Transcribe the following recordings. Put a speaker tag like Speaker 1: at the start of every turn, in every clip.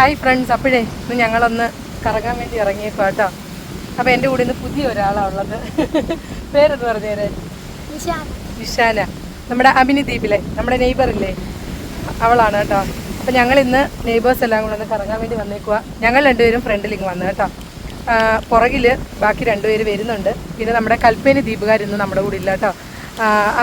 Speaker 1: Hi friends, അപ്പോഴേ ഇന്ന് ഞങ്ങളൊന്ന് കറങ്ങാൻ വേണ്ടി ഇറങ്ങിയേക്കോ കേട്ടോ. അപ്പോൾ എൻ്റെ കൂടെ ഇന്ന് പുതിയ ഒരാളാണ് ഉള്ളത്. പേരെന്ന് പറഞ്ഞേരെ? വിശാല. നമ്മുടെ അമിനി ദ്വീപിലെ നമ്മുടെ നെയ്ബറില്ലേ, അവളാണ് കേട്ടോ. അപ്പോൾ ഞങ്ങളിന്ന് നെയ്ബേഴ്സ് എല്ലാം കൂടെ ഒന്ന് കറങ്ങാൻ വേണ്ടി വന്നേക്കുക. ഞങ്ങൾ രണ്ടുപേരും ഫ്രണ്ടിലേക്ക് വന്നു കേട്ടോ. പുറകിൽ ബാക്കി രണ്ടുപേര് വരുന്നുണ്ട്. പിന്നെ നമ്മുടെ കൽപ്പേനി ദ്വീപുകാരിന്ന് നമ്മുടെ കൂടെ ഇല്ല കേട്ടോ.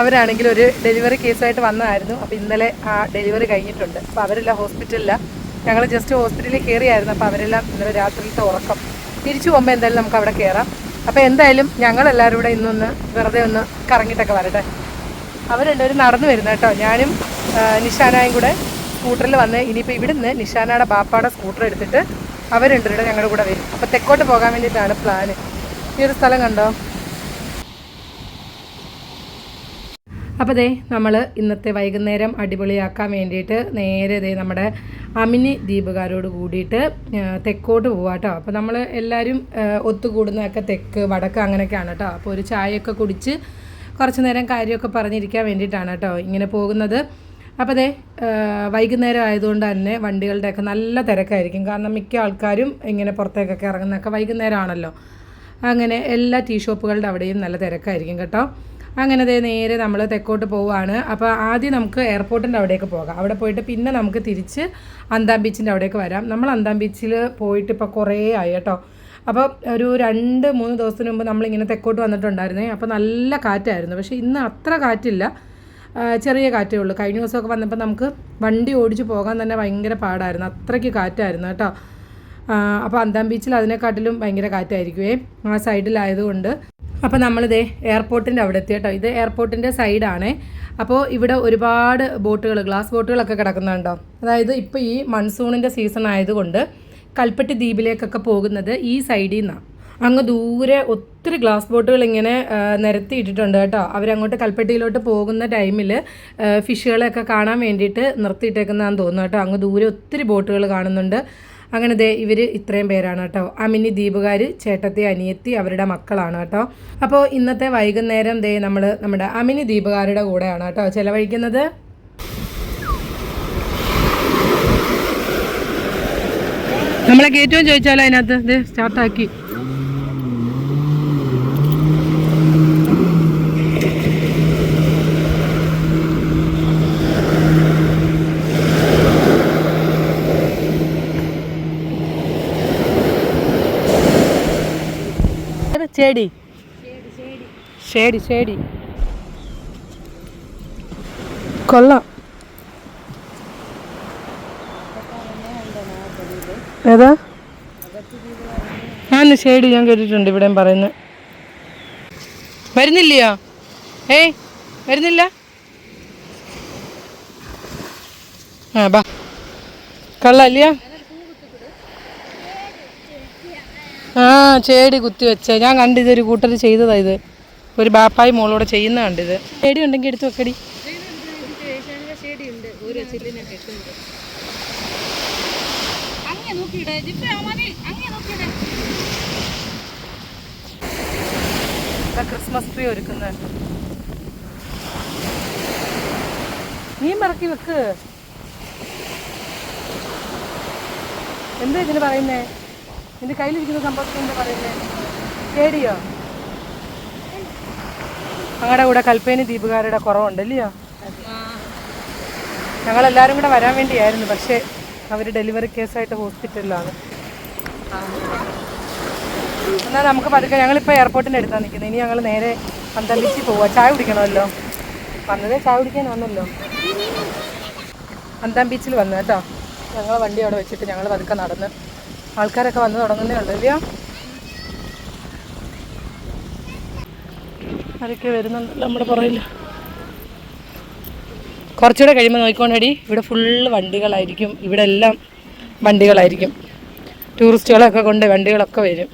Speaker 1: അവരാണെങ്കിൽ ഒരു ഡെലിവറി കേസായിട്ട് വന്നതായിരുന്നു. അപ്പോൾ ഇന്നലെ ആ ഡെലിവറി കഴിഞ്ഞിട്ടുണ്ട്. അപ്പോൾ അവരെല്ലാം ഹോസ്പിറ്റലിലാണ്. ഞങ്ങൾ ജസ്റ്റ് ഹോസ്പിറ്റലിൽ കയറിയായിരുന്നു. അപ്പോൾ അവരെല്ലാം ഇന്നലെ രാത്രിയിലത്തെ ഉറക്കം. തിരിച്ചു പോകുമ്പോൾ എന്തായാലും നമുക്ക് അവിടെ കയറാം. അപ്പോൾ എന്തായാലും ഞങ്ങളെല്ലാവരും കൂടെ ഇന്നൊന്ന് വെറുതെ ഒന്ന് കറങ്ങിയിട്ടൊക്കെ വരട്ടെ. അവർ രണ്ടുപേരും നടന്നു വരുന്നത് കേട്ടോ. ഞാനും നിഷാനായും കൂടെ സ്കൂട്ടറിൽ വന്ന് ഇനിയിപ്പോൾ ഇവിടുന്ന് നിഷാനയുടെ ബാപ്പാടെ സ്കൂട്ടർ എടുത്തിട്ട് അവർ രണ്ടുപേരുടെ ഞങ്ങളുടെ കൂടെ വരും. അപ്പോൾ തെക്കോട്ട് പോകാൻ വേണ്ടിയിട്ടാണ് പ്ലാന്. ഈ ഒരു സ്ഥലം കണ്ടോ? അപ്പോൾ ദേ നമ്മൾ ഇന്നത്തെ വൈകുന്നേരം അടിപൊളിയാക്കാൻ വേണ്ടിയിട്ട് നേരെ ദേ നമ്മുടെ അമിനി ദ്വീപുകാരോട് കൂടിയിട്ട് തെക്കോട്ട് പോവാം കേട്ടോ. അപ്പോൾ നമ്മൾ എല്ലാവരും ഒത്തുകൂടുന്നതൊക്കെ തെക്ക് വടക്ക് അങ്ങനെയൊക്കെയാണ് കേട്ടോ. അപ്പോൾ ഒരു ചായയൊക്കെ കുടിച്ച് കുറച്ച് നേരം കാര്യമൊക്കെ പറഞ്ഞിരിക്കാൻ വേണ്ടിയിട്ടാണ് കേട്ടോ ഇങ്ങനെ പോകുന്നത്. അപ്പോൾ ദേ വൈകുന്നേരം ആയതുകൊണ്ട് തന്നെ വണ്ടികളുടെയൊക്കെ നല്ല തിരക്കായിരിക്കും. കാരണം മിക്ക ആൾക്കാരും ഇങ്ങനെ പുറത്തേക്കൊക്കെ ഇറങ്ങുന്നതൊക്കെ വൈകുന്നേരമാണല്ലോ. അങ്ങനെ എല്ലാ ടീ ഷോപ്പുകളുടെ അവിടെയും നല്ല തിരക്കായിരിക്കും കേട്ടോ. അങ്ങനെ നേരെ നമ്മൾ തെക്കോട്ട് പോവുകയാണ്. അപ്പോൾ ആദ്യം നമുക്ക് എയർപോർട്ടിൻ്റെ അവിടേക്ക് പോകാം. അവിടെ പോയിട്ട് പിന്നെ നമുക്ക് തിരിച്ച് അന്താം ബീച്ചിൻ്റെ അവിടേക്ക് വരാം. നമ്മൾ അന്താം ബീച്ചിൽ പോയിട്ട് ഇപ്പോൾ കുറേ ആയി കേട്ടോ. അപ്പോൾ ഒരു 2-3 ദിവസത്തിന് മുമ്പ് നമ്മളിങ്ങനെ തെക്കോട്ട് വന്നിട്ടുണ്ടായിരുന്നേ. അപ്പോൾ നല്ല കാറ്റായിരുന്നു. പക്ഷേ ഇന്ന് അത്ര കാറ്റില്ല, ചെറിയ കാറ്റേ ഉള്ളൂ. കഴിഞ്ഞ ദിവസമൊക്കെ വന്നപ്പോൾ നമുക്ക് വണ്ടി ഓടിച്ച് പോകാൻ തന്നെ ഭയങ്കര പാടായിരുന്നു, അത്രയ്ക്ക് കാറ്റായിരുന്നു കേട്ടോ. അപ്പോൾ അന്താം ബീച്ചിൽ അതിനെക്കാട്ടിലും ഭയങ്കര കാറ്റായിരിക്കുമേ ആ സൈഡിലായതുകൊണ്ട്. അപ്പോൾ നമ്മളിതേ എയർപോർട്ടിൻ്റെ അവിടെ എത്തി കേട്ടോ. ഇത് എയർപോർട്ടിൻ്റെ സൈഡാണേ. അപ്പോൾ ഇവിടെ ഒരുപാട് ബോട്ടുകൾ, ഗ്ലാസ് ബോട്ടുകളൊക്കെ കിടക്കുന്നുണ്ടോ. അതായത് ഇപ്പോൾ ഈ മൺസൂണിൻ്റെ സീസൺ ആയതുകൊണ്ട് കൽപ്പറ്റി ദ്വീപിലേക്കൊക്കെ പോകുന്നത് ഈ സൈഡിൽ നിന്നാണ്. അങ്ങ് ദൂരെ ഒത്തിരി ഗ്ലാസ് ബോട്ടുകൾ ഇങ്ങനെ നിരത്തിയിട്ടിട്ടുണ്ട് കേട്ടോ. അവരങ്ങോട്ട് കൽപ്പറ്റിയിലോട്ട് പോകുന്ന ടൈമിൽ ഫിഷുകളെയൊക്കെ കാണാൻ വേണ്ടിയിട്ട് നിർത്തിയിട്ടേക്കുന്നതാണെന്ന് തോന്നുന്നു കേട്ടോ. അങ്ങ് ദൂരെ ഒത്തിരി ബോട്ടുകൾ കാണുന്നുണ്ട്. അങ്ങനെ ദേ ഇവർ ഇത്രയും പേരാണ് കേട്ടോ. അമിനി ദ്വീപുകാർ, ചേട്ടത്തി, അനിയത്തി, അവരുടെ മക്കളാണ് കേട്ടോ. അപ്പോൾ ഇന്നത്തെ വൈകുന്നേരം ദേ നമ്മൾ നമ്മുടെ അമിനി ദ്വീപുകാരുടെ കൂടെയാണ് കേട്ടോ ചിലവഴിക്കുന്നത്. നമ്മളെ കയറ്റവും ചോദിച്ചാലോ അതിനകത്ത് ഇത് സ്റ്റാർട്ടാക്കി. ചേടി ഷേടി ഷേടി കൊള്ളാം. ഏതാ? ഞാൻ ഷേടി ഞാൻ കേട്ടിട്ടുണ്ട് ഇവിടെയും പറയുന്നത്. വരുന്നില്ലയോ? ഏയ് വരുന്നില്ല. ബാ കൊള്ളാല്ലയോ? ചേടി കുത്തി വെച്ച ഞാൻ കണ്ടിതൊരു കൂട്ടർ ചെയ്തതാ. ഇത് ഒരു ബാപ്പായി മോളോടെ ചെയ്യുന്ന കണ്ടിത്. ചേടി ഉണ്ടെങ്കിൽ എടുത്ത് വെക്കടി. ക്രിസ്മസ് ട്രീ ഒരുക്കുന്നത്. നീ മറക്കി വെക്ക്. എന്താ ഇതിന് പറയുന്നേ? നിന്റെ കയ്യിലിരിക്കുന്ന സംഭവത്തിന് എന്താ പറയുന്നത്? ചേടിയോ? ഞങ്ങളുടെ കൂടെ കൽപ്പേനി ദ്വീപുകാരുടെ കുറവുണ്ടല്ലയോ? ഞങ്ങളെല്ലാവരും കൂടെ വരാൻ വേണ്ടിയായിരുന്നു. പക്ഷേ അവർ ഡെലിവറി കേസായിട്ട് ഹോസ്പിറ്റലിലാണ്. എന്നാൽ നമുക്ക് പതുക്കെ, ഞങ്ങളിപ്പോൾ എയർപോർട്ടിൻ്റെ അടുത്താണ് നിൽക്കുന്നത്. ഇനി ഞങ്ങൾ നേരെ അന്താം ബീച്ചിൽ പോവുക. ചായ കുടിക്കണമല്ലോ. വന്നത് ചായ കുടിക്കാൻ വന്നല്ലോ. അന്താം ബീച്ചിൽ വന്നു കേട്ടോ. ഞങ്ങൾ വണ്ടി അവിടെ വെച്ചിട്ട് ഞങ്ങൾ പതുക്കെ നടന്ന്, ആൾക്കാരൊക്കെ വന്ന് തുടങ്ങുന്നേ ഉള്ളൂ ഇല്ലയോ? ആരൊക്കെ വരുന്നുണ്ട് നമ്മുടെ പുറകിൽ. കുറച്ചുകൂടെ കഴിയുമ്പോൾ നോക്കിക്കൊണ്ടടി, ഇവിടെ ഫുള്ള് വണ്ടികളായിരിക്കും. ഇവിടെ എല്ലാം വണ്ടികളായിരിക്കും. ടൂറിസ്റ്റുകളൊക്കെ കൊണ്ട് വണ്ടികളൊക്കെ വരും.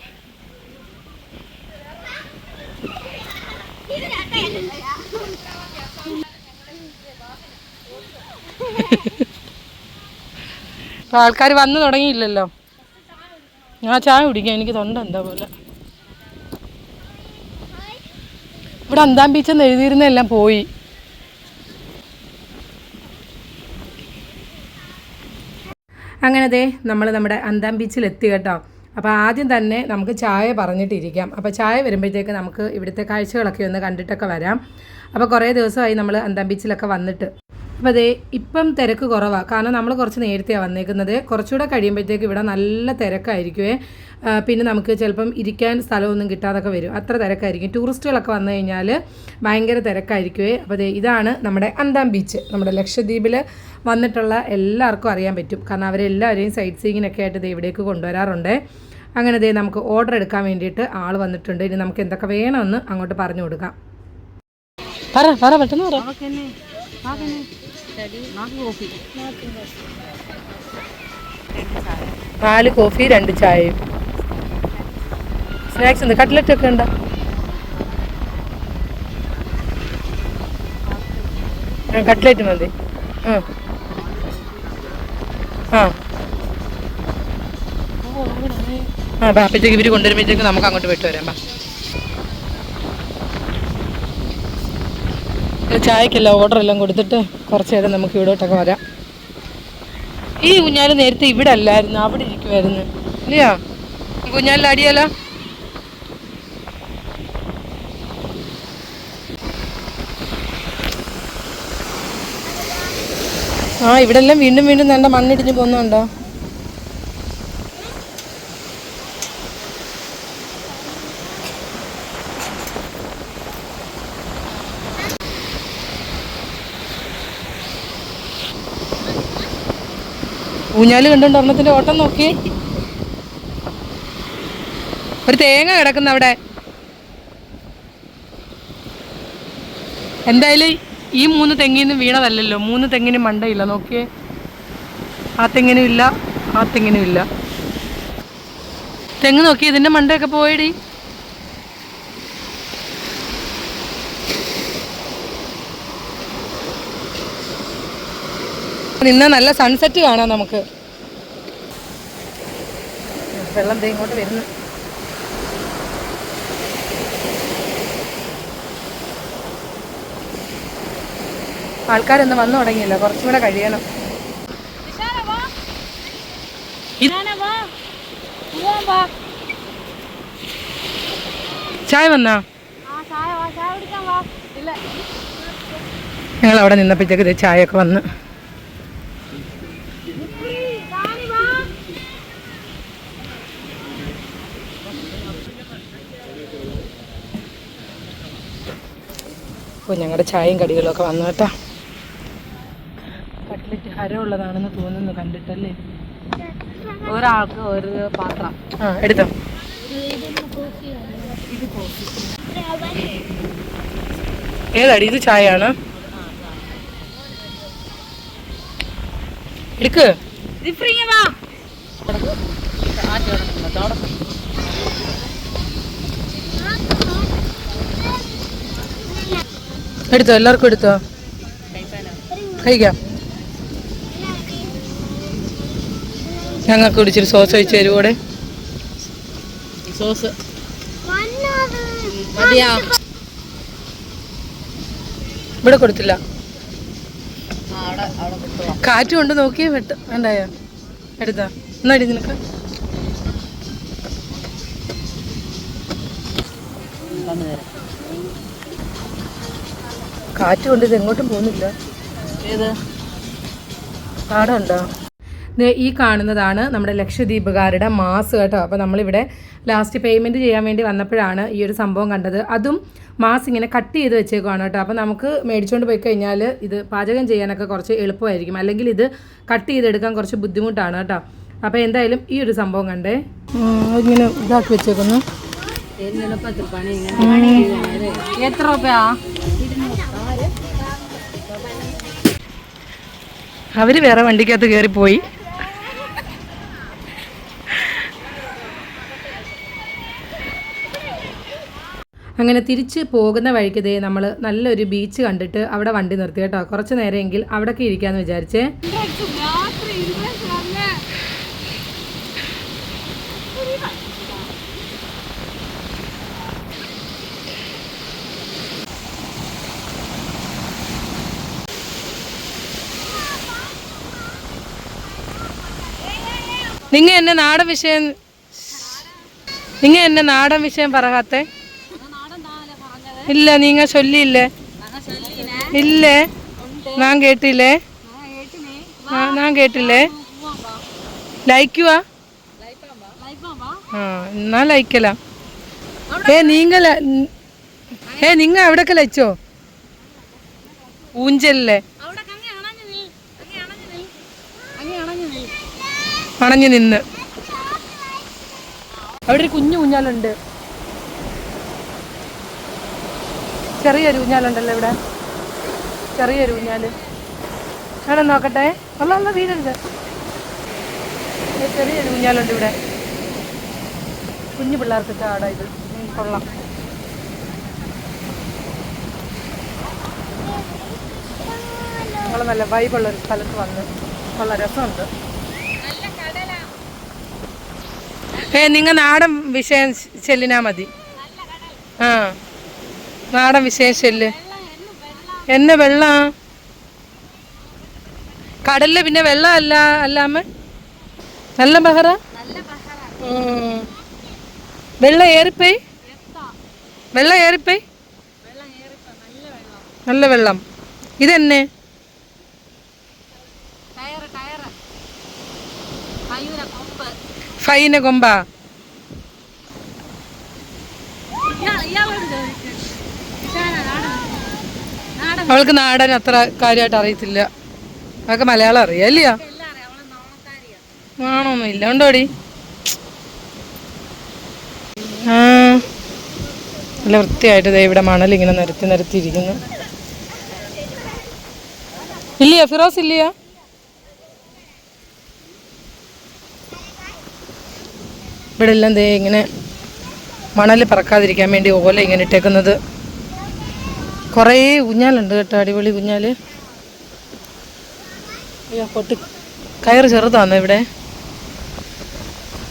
Speaker 1: ആൾക്കാർ വന്നു തുടങ്ങിയില്ലല്ലോ. ഞാൻ ചായ കുടിക്കാം, എനിക്ക് തൊണ്ട എന്താ പോലെ. ഇവിടെ അന്താം ബീച്ചെന്ന് എഴുതിയിരുന്നെല്ലാം പോയി. അങ്ങനെ ദേ നമ്മൾ നമ്മുടെ അന്താം ബീച്ചിൽ എത്തി കേട്ടോ. അപ്പോൾ ആദ്യം തന്നെ നമുക്ക് ചായ പറഞ്ഞിട്ടിരിക്കാം. അപ്പോൾ ചായ വരുമ്പോഴത്തേക്ക് നമുക്ക് ഇവിടുത്തെ കാഴ്ചകളൊക്കെ ഒന്ന് കണ്ടിട്ടൊക്കെ വരാം. അപ്പോൾ കുറേ ദിവസമായി നമ്മൾ അന്താം ബീച്ചിലൊക്കെ വന്നിട്ട്. അപ്പോൾ അതേ ഇപ്പം തിരക്ക് കുറവാണ്, കാരണം നമ്മൾ കുറച്ച് നേരത്തെയാണ് വന്നേക്കുന്നത്. കുറച്ചുകൂടെ കഴിയുമ്പോഴത്തേക്ക് ഇവിടെ നല്ല തിരക്കായിരിക്കുമേ. പിന്നെ നമുക്ക് ചിലപ്പം ഇരിക്കാൻ സ്ഥലമൊന്നും കിട്ടാതൊക്കെ വരും, അത്ര തിരക്കായിരിക്കും. ടൂറിസ്റ്റുകളൊക്കെ വന്നു കഴിഞ്ഞാൽ ഭയങ്കര തിരക്കായിരിക്കുമേ. അപ്പോൾ അതേ ഇതാണ് നമ്മുടെ അന്താം ബീച്ച്. നമ്മുടെ ലക്ഷദ്വീപിൽ വന്നിട്ടുള്ള എല്ലാവർക്കും അറിയാൻ പറ്റും, കാരണം അവരെല്ലാവരെയും സൈറ്റ് സീയിങ്ങിനൊക്കെ ആയിട്ട് ദേ ഇവിടേക്ക് കൊണ്ടുവരാറുണ്ട്. അങ്ങനെ ദേ നമുക്ക് ഓർഡർ എടുക്കാൻ വേണ്ടിയിട്ട് ആൾ വന്നിട്ടുണ്ട്. ഇനി നമുക്ക് എന്തൊക്കെ വേണമെന്ന് അങ്ങോട്ട് പറഞ്ഞു കൊടുക്കാം. പെട്ടെന്ന് പറ. നാല് കോഫി 2 ചായയും. സ്നാക്സ് ഉണ്ട്, കട്ട്ലറ്റ് ഒക്കെ ഉണ്ടോ? കട്ട്ലറ്റ് മതി. അപ്പോഴത്തേക്ക് ഇവർ കൊണ്ടുവരുമ്പോഴത്തേക്ക് നമുക്ക് അങ്ങോട്ട് വിട്ടു വരാം. ചായക്കെല്ലാം ഓർഡർ എല്ലാം കൊടുത്തിട്ട് കുറച്ച് നേരം നമുക്ക് ഇവിടോട്ടൊക്കെ വരാം. ഈ ഊഞ്ഞാൽ നേരത്തെ ഇവിടെ അല്ലായിരുന്നു, അവിടെ ഇരിക്കുമായിരുന്നു ഇല്ലയോ? ഊഞ്ഞാലിൽ അടിയാലോ? ഇവിടെ എല്ലാം വീണ്ടും വീണ്ടും നല്ല മണ്ണിടിഞ്ഞ് പോകുന്നുണ്ടോ? ഊഞ്ഞാല് കണ്ടുകൊണ്ട് ഒരെണ്ണത്തിൻ്റെ ഓട്ടം നോക്കി. ഒരു തേങ്ങ കിടക്കുന്ന അവിടെ. എന്തായാലും ഈ 3 തെങ്ങിന്ന് വീണതല്ലല്ലോ. 3 തെങ്ങിന് മണ്ടയില്ല, നോക്കിയേ. ആ തെങ്ങിനും ഇല്ല, ആ തെങ്ങിനും ഇല്ല. തെങ്ങ് നോക്കി, ഇതിൻ്റെ മണ്ടയൊക്കെ പോയടി. നിന്ന് നല്ല സൺസെറ്റ് കാണാം നമുക്ക്. വെള്ളം ദേ ഇങ്ങോട്ട് വരുന്നു. ആൾക്കാരൊന്നും വന്നു തുടങ്ങിയില്ല, കുറച്ചും കൂടെ കഴിയണം. ചായ വന്നാ? ഞങ്ങൾ അവിടെ നിന്നപ്പോഴത്തേക്ക് ചായയൊക്കെ വന്ന്. അപ്പോൾ ഞങ്ങളുടെ ചായയും കടികളും ഒക്കെ വന്നു കേട്ടോ. കട്ട്ലറ്റ് ഹരമുള്ളതാണെന്ന് തോന്നുന്നു കണ്ടിട്ടല്ലേ. ഒരാൾക്ക് ഒരു പാത്രം. എടുത്തോ. ഏതാടി ഇത്? ചായയാണ്. എടുക്ക്. എടുത്തോ, എല്ലാവർക്കും എടുത്തോ, കഴിക്കാം. ഞങ്ങൾക്ക് കുടിച്ചൊരു സോസ് ഒഴിച്ച് തരുവോടെ? സോസ് ഇവിടെ കൊടുത്തില്ല. കാറ്റ് കൊണ്ട് നോക്കിയേ വെട്ട് വേണ്ടായോ? എടുത്താ എന്നാടി നിനക്ക്. കാറ്റ് കൊണ്ട് ഇത് എങ്ങോട്ടും പോകുന്നില്ല. ഏത് പാടമുണ്ടോ? ഈ കാണുന്നതാണ് നമ്മുടെ ലക്ഷദ്വീപുകാരുടെ മാസ് കേട്ടോ. അപ്പോൾ നമ്മളിവിടെ ലാസ്റ്റ് പേയ്മെൻറ്റ് ചെയ്യാൻ വേണ്ടി വന്നപ്പോഴാണ് ഈ ഒരു സംഭവം കണ്ടത്. അതും മാസ് ഇങ്ങനെ കട്ട് ചെയ്ത് വെച്ചേക്കുവാണ് കേട്ടോ. അപ്പോൾ നമുക്ക് മേടിച്ചുകൊണ്ട് പോയി കഴിഞ്ഞാൽ ഇത് പാചകം ചെയ്യാനൊക്കെ കുറച്ച് എളുപ്പമായിരിക്കും, അല്ലെങ്കിൽ ഇത് കട്ട് ചെയ്തെടുക്കാൻ കുറച്ച് ബുദ്ധിമുട്ടാണ് കേട്ടോ. അപ്പോൾ എന്തായാലും ഈ ഒരു സംഭവം കണ്ടേ, ഇങ്ങനെ ഇതാക്കി വെച്ചേക്കുന്നു. എത്ര രൂപയാ? അവർ വേറെ വണ്ടിക്കകത്ത് കയറിപ്പോയി. അങ്ങനെ തിരിച്ച് പോകുന്ന വഴിക്ക് ദേ നമ്മൾ നല്ലൊരു ബീച്ച് കണ്ടിട്ട് അവിടെ വണ്ടി നിർത്തി കേട്ടോ. കുറച്ച് നേരമെങ്കിൽ അവിടെയൊക്കെ ഇരിക്കാമെന്ന് വിചാരിച്ചേ. നിങ്ങ എന്നെ നാടൻ വിഷയം പറയാത്തെ ഇല്ല നീങ്ങ ചൊല്ലിയില്ലേ ഇല്ലേ ഞാൻ കേട്ടില്ലേ ലൈക്കുവാ ആ എന്നാ ലൈക്കല നിങ്ങ എവിടൊക്കെ ലയിച്ചോ ഊഞ്ചല്ലേ അണഞ്ഞു നിന്ന് അവിടെ ഒരു കുഞ്ഞു ഊഞ്ഞാലുണ്ട് ചെറിയൊരു ഊഞ്ഞാലുണ്ടല്ലോ ഇവിടെ ചെറിയൊരു ഊഞ്ഞാല് ഞാൻ നോക്കട്ടെ അല്ല വീടുണ്ട് ചെറിയൊരു ഊഞ്ഞാലുണ്ട് ഇവിടെ കുഞ്ഞു പിള്ളേർക്ക് ചാടാ ഇത് കൊള്ളാം നമ്മൾ നല്ല വൈബുള്ളൊരു സ്ഥലത്ത് വന്ന് നല്ല രസമുണ്ട് നിങ്ങൾ നാടൻ വിഷയം ചെല്ലിനാ മതി ആ നാടൻ വിഷയം ചെല്ല് എന്നെ വെള്ളം കടലില് പിന്നെ വെള്ളം അല്ലാമ നല്ല ബഹറ വെള്ളം ഏറിപ്പോയി നല്ല വെള്ളം ഇതെന്നെ ഫൈന കൊമ്പാ അവൾക്ക് നാടൻ അത്ര കാര്യമായിട്ട് അറിയത്തില്ല അവൾക്ക് മലയാളം അറിയാം അല്ലയോ ആണോന്നും ഇല്ല ഉണ്ടോടി ആ നല്ല വൃത്തിയായിട്ട് ഇവിടെ മണൽ ഇങ്ങനെ നിരത്തിയിരിക്കുന്നു ഇല്ലയോ ഫിറോസ് ഇല്ലയോ ഇവിടെ എല്ലാം ഇങ്ങനെ മണൽ പറക്കാതിരിക്കാൻ വേണ്ടി ഓല ഇങ്ങനെ ഇട്ടേക്കുന്നത് കുറേ ഊഞ്ഞാലുണ്ട് കേട്ടോ അടിപൊളി ഊഞ്ഞാല് അയ്യോ പൊട്ടി കയറ് ചെറുതാണോ ഇവിടെ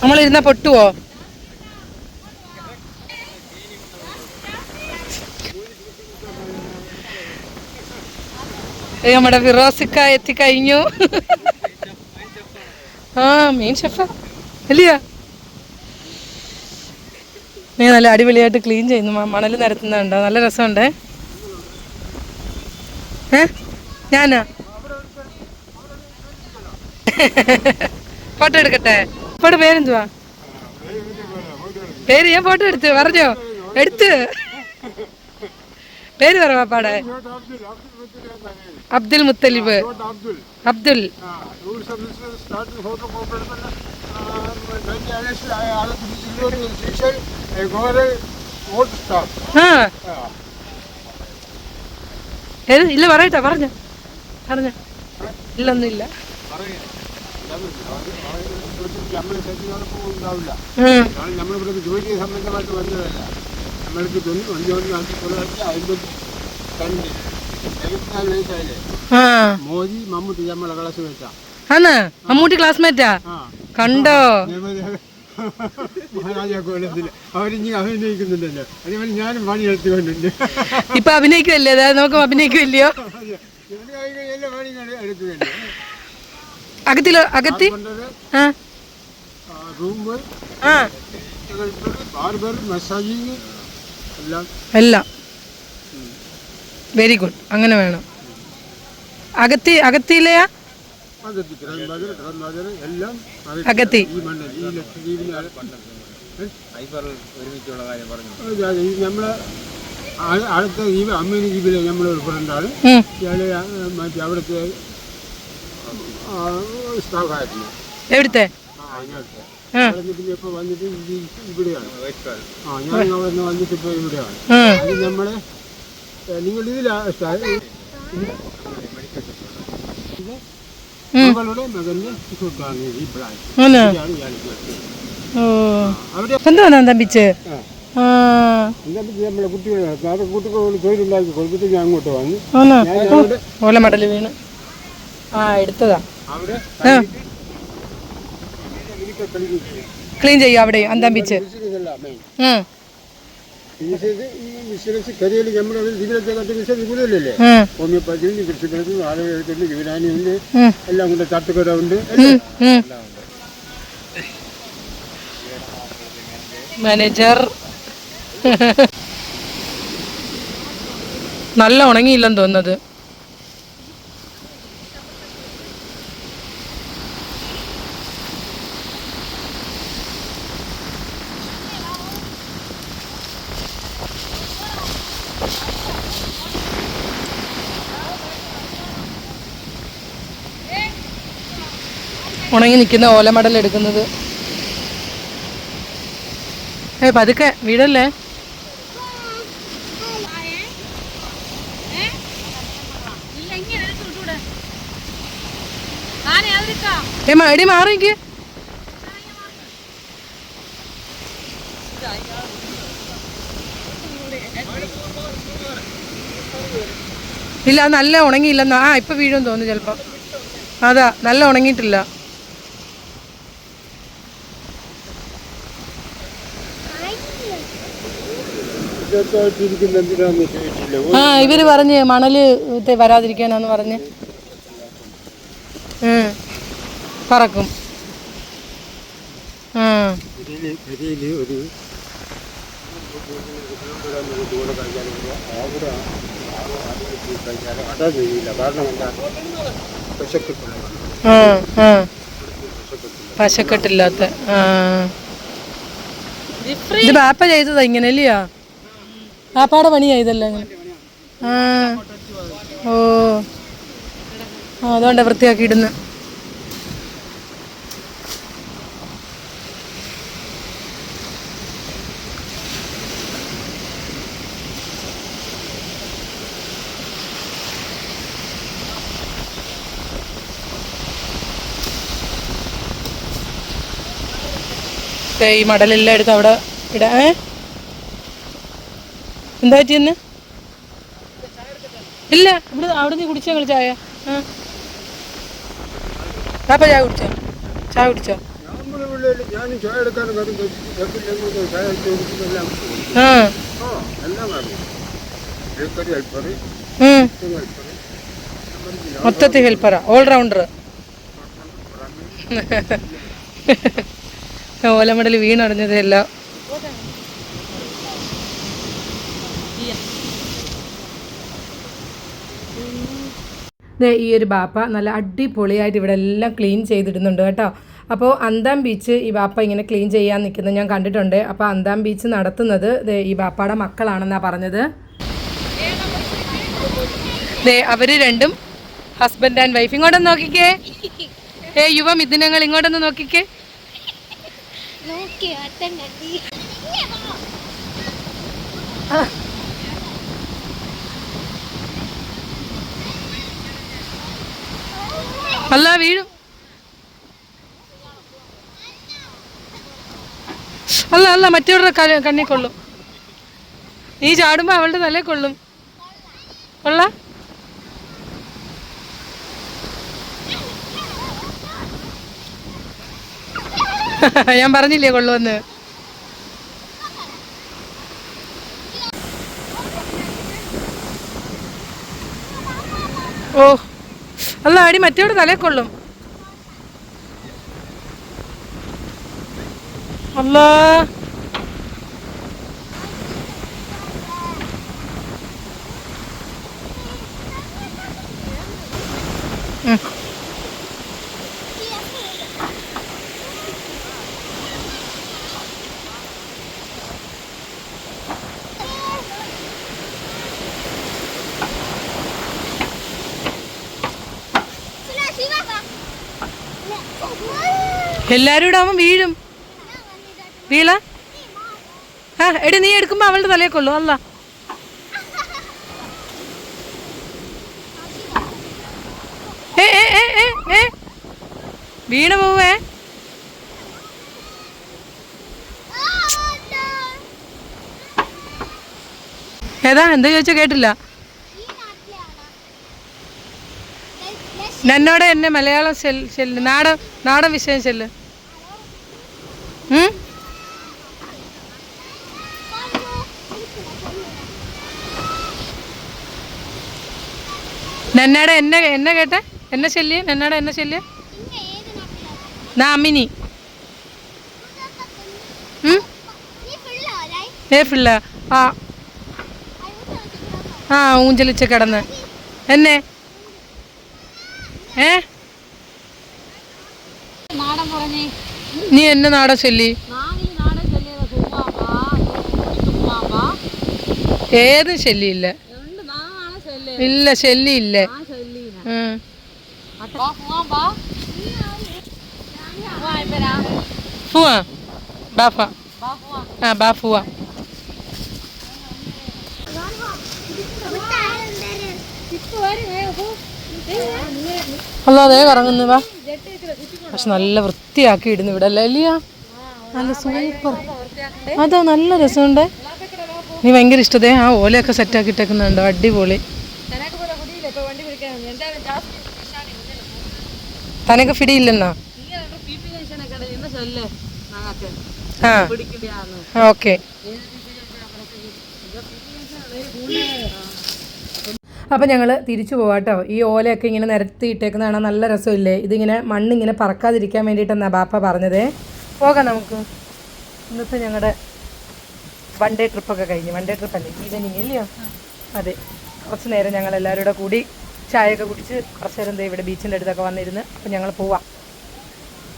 Speaker 1: നമ്മളിരുന്നാ പൊട്ടുവോ നമ്മുടെ ഫിറോസിക്ക എത്തിക്കഴിഞ്ഞു ആ മീൻ ഷെഫ അല്ലയോ നീ നല്ല അടിപൊളിയായിട്ട് ക്ലീൻ ചെയ്യുന്നു മണൽ നിരത്തുന്നുണ്ടോ നല്ല രസമുണ്ടേ ഞാനാ ഫോട്ടോ എടുക്കട്ടെ ഇപ്പോഴും പേരെന്തുവാ പേര് ഞാൻ ഫോട്ടോ എടുത്ത് പറഞ്ഞോ എടുത്ത് പേര് പറ പാപ്പാടെ അബ്ദുൽ മുത്തലിബ് അബ്ദുൽ ഇല്ല പറയട്ടെ പറഞ്ഞ ഇല്ലൊന്നുമില്ല
Speaker 2: നമ്മളിവിടെ ജോലി സംബന്ധമായിട്ട് വന്നതല്ല നമ്മൾക്ക് മോദി മമ്മൂട്ടി നമ്മളെ ക്ലാസ് വെച്ചാ
Speaker 1: മമ്മൂട്ടി ക്ലാസ്മേറ്റാ കണ്ടോ
Speaker 2: മഹാരാജാക്കോലത്തില് അവരിഞ്ഞ് അഭിനയിക്കുന്നുണ്ടല്ലോ അതേപോലെ ഞാനും പണിയെടുത്തുകൊണ്ടുണ്ട്
Speaker 1: ഇപ്പൊ അഭിനയിക്കുമല്ലേ അതായത് നമുക്ക് അഭിനയിക്കുമല്ലയോ
Speaker 2: എല്ലാ പണികളും എടുക്കുന്നുണ്ട്
Speaker 1: അകത്തി
Speaker 2: റൂം ബാർബർ മസാജിങ്
Speaker 1: എല്ലാം വെരി ഗുഡ് അങ്ങനെ വേണം അകത്തിയിലെയാ അകത്തി
Speaker 2: നമ്മളെ അടുത്ത അമ്മീനി ദ്വീപിലെ നമ്മളൊരു ഫ്രണ്ടാണ് മറ്റേ അവിടുത്തെ സ്റ്റാഫായിരുന്നു
Speaker 1: എവിടുത്തെ
Speaker 2: ഇപ്പൊ വന്നിട്ട് ഇവിടെയാണ് ഞാൻ അവിടെ വന്നിട്ട് ഇപ്പൊ ഇവിടെയാണ് അത് നമ്മളെ നിങ്ങൾ ഇതിലാ മകളുടെ മകന്റെ സുഹൃത്താണ് ഈ പ്ലാൻ
Speaker 1: തമ്പിച്ച്
Speaker 2: നമ്മളെ കുട്ടികളെ കുട്ടികൾ തൊഴിലുണ്ടാക്കി കൊടുത്തിട്ട് ഞാൻ അങ്ങോട്ട് വന്നു
Speaker 1: ഓല മടല് വീണ് എടുത്തതാ ക്ലീൻ ചെയ്യും അവിടെ അന്തമ്പിച്ച്
Speaker 2: കരിയല് നമ്മുടെ കൂടുതലല്ലേ ഹോമിയോപ്പതിയിൽ കൃഷിപ്പണിക്കും ആളുകളുണ്ട് യുവനാനിയുണ്ട് എല്ലാം കൊണ്ട് തട്ടുകട ഉണ്ട്
Speaker 1: മാനേജർ നല്ല ഉണങ്ങിയില്ലെന്ന് തോന്നുന്നത്. ഉണങ്ങി നിൽക്കുന്ന ഓലമടൽ എടുക്കുന്നത്. പതുക്കെ വീടല്ലേ. എടി മാറിക്ക്. ഇല്ല നല്ല ഉണങ്ങിയില്ലെന്നാ. ഇപ്പൊ വീഴും തോന്നുന്നു ചിലപ്പോ. അതാ നല്ല ഉണങ്ങിയിട്ടില്ല. ഇവര് പറഞ്ഞ് മണല് വരാതിരിക്കാനാന്ന് പറഞ്ഞ് പറക്കും. പശക്കെട്ടില്ലാത്ത ഇത് ബാപ്പ ചെയ്തതാ ഇങ്ങനെ അല്ലയോ? ബാപ്പാടെ പണി ചെയ്തല്ലോ ഇങ്ങനെ. ഓ അതുകൊണ്ടാ വൃത്തിയാക്കി ഇടുന്നു. ഈ മടലെല്ലാം എടുത്ത് അവിടെ ഇടാ. എന്താ പറ്റിയെന്ന്? ഇല്ല, അവിടെ നീ കുടിച്ചോ ഞങ്ങൾ ചായ? പാപ്പ ചായ കുടിച്ചോ? ചായ കുടിച്ചോ? മൊത്തത്തിൽ ഹെൽപ്പറാ, ഓൾറൗണ്ടർ. ഓലമടൽ വീണടഞ്ഞതെല്ലാം. ഈ ഒരു ബാപ്പ നല്ല അടിപൊളിയായിട്ട് ഇവിടെ എല്ലാം ക്ലീൻ ചെയ്തിടുന്നുണ്ട് കേട്ടോ. അപ്പോൾ അന്താം ബീച്ച് ഈ ബാപ്പ ഇങ്ങനെ ക്ലീൻ ചെയ്യാൻ നിൽക്കുന്നത് ഞാൻ കണ്ടിട്ടുണ്ട്. അപ്പോൾ അന്താം ബീച്ച് നടത്തുന്നത് ഈ ബാപ്പയുടെ മക്കളാണെന്നാണ് പറഞ്ഞത്. അവർ രണ്ടും ഹസ്ബൻഡ് ആൻഡ് വൈഫ്. ഇങ്ങോട്ടൊന്ന് നോക്കിക്കേ. യുവമിഥുനങ്ങൾ ഇങ്ങോട്ടൊന്ന് നോക്കിക്കേ. അല്ല വീഴും. അല്ല മറ്റവരുടെ കണ്ണി കൊള്ളും. നീ ചാടുമ്പോ അവളുടെ തലേ കൊള്ളും. കൊള്ള ഞാൻ പറഞ്ഞില്ലേ കൊള്ളുമെന്ന്. ഓ അല്ല അടി മറ്റവരുടെ തലേ കൊള്ളും. അല്ലാ എല്ലാരും ഇവിടെ ആവുമ്പോ വീഴും. വീള എടി നീ എടുക്കുമ്പോ അവളുടെ തലയെ കൊള്ളു. അല്ല വീണ പോവേ. ഏതാ എന്താ ചോദിച്ചാ കേട്ടില്ല. എന്നോട് എന്നെ മലയാളം ചെല്ല്, നാടൻ വിഷയം ചെല്ല്. നന്നാടെ എന്നെ കേട്ടെ. എന്നെ ചെല്ലിയ നന്നാടെ എന്നെ ചെല്ലിയ നാ അമ്മിനി. പിള്ള ആ ആ ഊഞ്ചലിച്ച് കിടന്ന് എന്നെ നീ എന്നെ നാടൻ ചൊല്ലി ഏതും ശല്യില്ല ഇല്ല ശല്യില്ല പോവാ ബാഫ ആ ബാഫുവാ അല്ലാതെ കറങ്ങുന്നു വാ പക്ഷെ നല്ല വൃത്തിയാക്കി ഇടുന്നു ഇവിടെ അല്ലേ അല്ലയാ നല്ല സൂപ്പർ അതാ നല്ല രസമുണ്ട് നീ ഭയങ്കര ഇഷ്ടതേ ആ ഓലയൊക്കെ സെറ്റാക്കി ഇട്ടേക്കുന്നുണ്ടോ അടിപൊളി തനക്ക് പിടിയില്ലെന്നാ ആ ഓക്കെ അപ്പം ഞങ്ങൾ തിരിച്ചു പോവാട്ടോ ഈ ഓലയൊക്കെ ഇങ്ങനെ നിരത്തി ഇട്ടേക്കുന്ന കാണാൻ നല്ല രസമില്ലേ ഇതിങ്ങനെ മണ്ണിങ്ങനെ പറക്കാതിരിക്കാൻ വേണ്ടിയിട്ടെന്നാ ബാപ്പ പറഞ്ഞതേ പോകാം നമുക്ക് ഇന്നത്തെ ഞങ്ങളുടെ വൺ ഡേ ട്രിപ്പൊക്കെ കഴിഞ്ഞു വൺ ഡേ ട്രിപ്പല്ലേ ഈവനിങ് ഇല്ലയോ അതെ കുറച്ച് നേരം ഞങ്ങൾ എല്ലാവരും കൂടെ കൂടി ചായയൊക്കെ കുടിച്ച് കുറച്ച് നേരം ഇവിടെ ബീച്ചിൻ്റെ അടുത്തൊക്കെ വന്നിരുന്ന് അപ്പം ഞങ്ങൾ പോവാം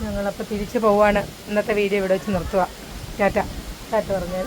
Speaker 1: ഞങ്ങളപ്പോൾ തിരിച്ച് പോവാണ് ഇന്നത്തെ വീഡിയോ ഇവിടെ വെച്ച് നിർത്തുക ടാറ്റ ടാറ്റ പറഞ്ഞാൽ